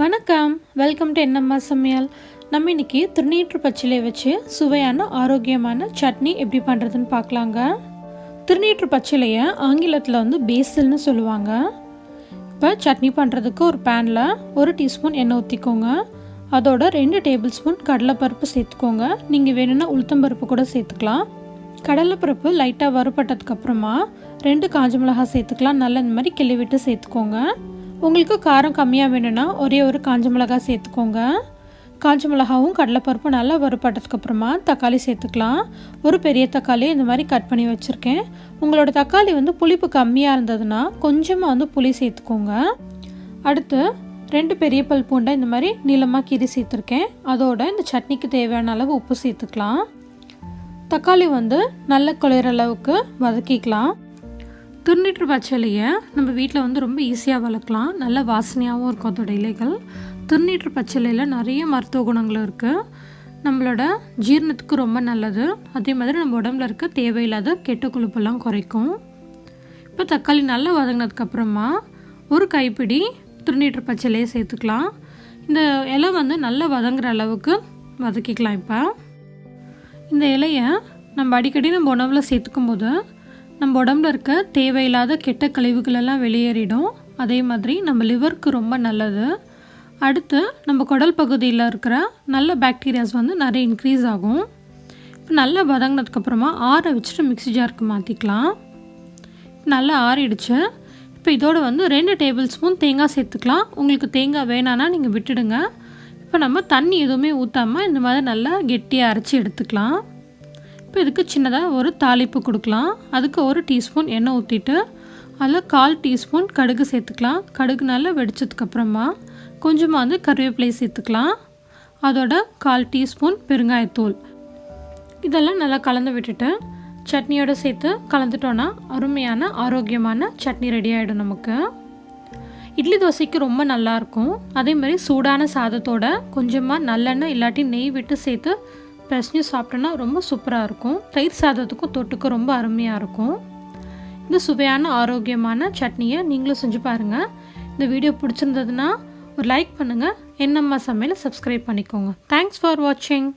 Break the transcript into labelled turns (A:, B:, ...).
A: வணக்கம், welcome to என்னம்மா சமையல். நம்ம இன்றைக்கி திருநீற்று பச்சிலை வச்சு சுவையான ஆரோக்கியமான சட்னி எப்படி பண்ணுறதுன்னு பார்க்கலாங்க. திருநீற்று பச்சிலையை ஆங்கிலத்தில் பேசில்னு சொல்லுவாங்க. இப்போ சட்னி பண்ணுறதுக்கு ஒரு பேனில் 1 டீஸ்பூன் எண்ணெய் ஊற்றிக்கோங்க. அதோட 2 டேபிள் ஸ்பூன் கடலைப்பருப்பு சேர்த்துக்கோங்க. நீங்கள் வேணும்னா உளுத்தம்பருப்பு கூட சேர்த்துக்கலாம். கடலைப்பருப்பு லைட்டாக வறுபட்டதுக்கப்புறமா 2 காஞ்ச மிளகாய் சேர்த்துக்கலாம். நல்லா இந்த மாதிரி கிள்ளி விட்டு சேர்த்துக்கோங்க. உங்களுக்கு காரம் கம்மியாக வேணும்னா ஒரே ஒரு காஞ்ச மிளகாய் சேர்த்துக்கோங்க. காஞ்ச மிளகாவும் கடலைப்பருப்பும் நல்லா வறுபட்டதுக்கப்புறமா தக்காளி சேர்த்துக்கலாம். ஒரு பெரிய தக்காளி இந்த மாதிரி கட் பண்ணி வச்சுருக்கேன். உங்களோட தக்காளி புளிப்பு கம்மியாக இருந்ததுன்னா கொஞ்சமாக புளி சேர்த்துக்கோங்க. அடுத்து 2 பெரிய பல் பூண்டை இந்த மாதிரி நீளமாக கீறி சேர்த்துருக்கேன். அதோட இந்த சட்னிக்கு தேவையான அளவு உப்பு சேர்த்துக்கலாம். தக்காளி நல்ல குழையிற அளவுக்கு வதக்கிக்கலாம். திருநீற்று பச்சிலையை நம்ம வீட்டில் ரொம்ப ஈஸியாக வளர்க்கலாம். நல்ல வாசனையாகவும் இருக்கும் அதோட இலைகள். திருநீற்று பச்சிலையில் நிறைய மருத்துவ குணங்கள் இருக்குது. நம்மளோட ஜீரணத்துக்கு ரொம்ப நல்லது. அதே மாதிரி நம்ம உடம்புல இருக்க தேவையில்லாத கெட்ட கொழுப்பெல்லாம் குறைக்கும். இப்போ தக்காளி நல்லா வதங்கினதுக்கப்புறமா ஒரு கைப்பிடி திருநீற்று பச்சிலையை சேர்த்துக்கலாம். இந்த இலை நல்லா வதங்குற அளவுக்கு வதக்கிக்கலாம். இப்போ இந்த இலையை நம்ம அடிக்கடி நம்ம உணவில் சேர்த்துக்கும் போது நம்ம உடம்புல இருக்க தேவையில்லாத கெட்ட கழிவுகளெல்லாம் வெளியேறிடும். அதே மாதிரி நம்ம லிவருக்கு ரொம்ப நல்லது. அடுத்து நம்ம குடல் பகுதியில் இருக்கிற நல்ல பாக்டீரியாஸ் நிறைய இன்க்ரீஸ் ஆகும். இப்போ நல்லா வதங்கினதுக்கப்புறமா ஆற வச்சுட்டு மிக்ஸி ஜாருக்கு மாற்றிக்கலாம். நல்லா ஆறிடுச்சு. இப்போ இதோட 2 டேபிள் ஸ்பூன் தேங்காய் சேர்த்துக்கலாம். உங்களுக்கு தேங்காய் வேணான்னா நீங்கள் விட்டுடுங்க. இப்போ நம்ம தண்ணி எதுவுமே ஊற்றாமல் இந்த மாதிரி நல்லா கெட்டியாக அரைச்சி எடுத்துக்கலாம். இப்போ இதுக்கு சின்னதாக ஒரு தாளிப்பு கொடுக்கலாம். அதுக்கு 1 டீஸ்பூன் எண்ணெய் ஊற்றிட்டு அதில் 1/4 டீஸ்பூன் கடுகு சேர்த்துக்கலாம். கடுகு நல்லா வெடிச்சதுக்கப்புறமா கொஞ்சமாக கருவேப்பிலை சேர்த்துக்கலாம். அதோட 1/4 டீஸ்பூன் பெருங்காயத்தூள் இதெல்லாம் நல்லா கலந்து விட்டுட்டு சட்னியோடு சேர்த்து கலந்துட்டோன்னா அருமையான ஆரோக்கியமான சட்னி ரெடி ஆகிடும் நமக்கு. இட்லி தோசைக்கு ரொம்ப நல்லாயிருக்கும். அதே மாதிரி சூடான சாதத்தோட கொஞ்சமாக நல்லெண்ணெய் இல்லாட்டி நெய் விட்டு சேர்த்து பிசைஞ்சு சாப்பிட்டோன்னா ரொம்ப சூப்பராக இருக்கும். தயிர் சாதத்துக்கும் தொட்டுக்கும் ரொம்ப அருமையாக இருக்கும். இந்த சுவையான ஆரோக்கியமான சட்னியை நீங்களும் செஞ்சு பாருங்கள். இந்த வீடியோ பிடிச்சிருந்ததுன்னா ஒரு லைக் பண்ணுங்கள். என்னம்மா சமையலை சப்ஸ்கிரைப் பண்ணிக்கோங்க. தேங்க்ஸ் ஃபார் வாட்சிங்.